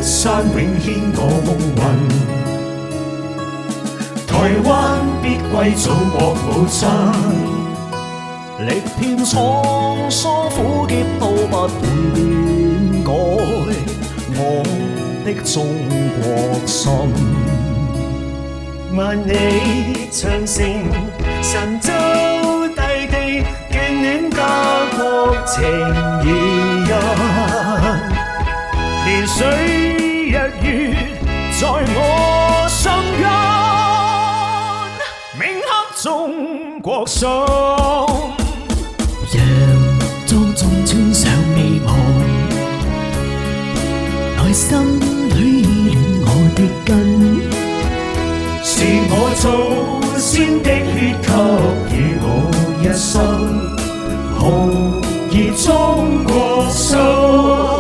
山永牽我夢魂。台灣必歸祖國母親，歷遍滄桑苦澀都不會變改我的中國心。萬里長城，神州大地，眷戀家國情義人。年水日月在我心間，銘刻中國心。洋裝中穿上未忘，內心裏已戀我的根，是我祖先的血給予我一生，豪熱中國心。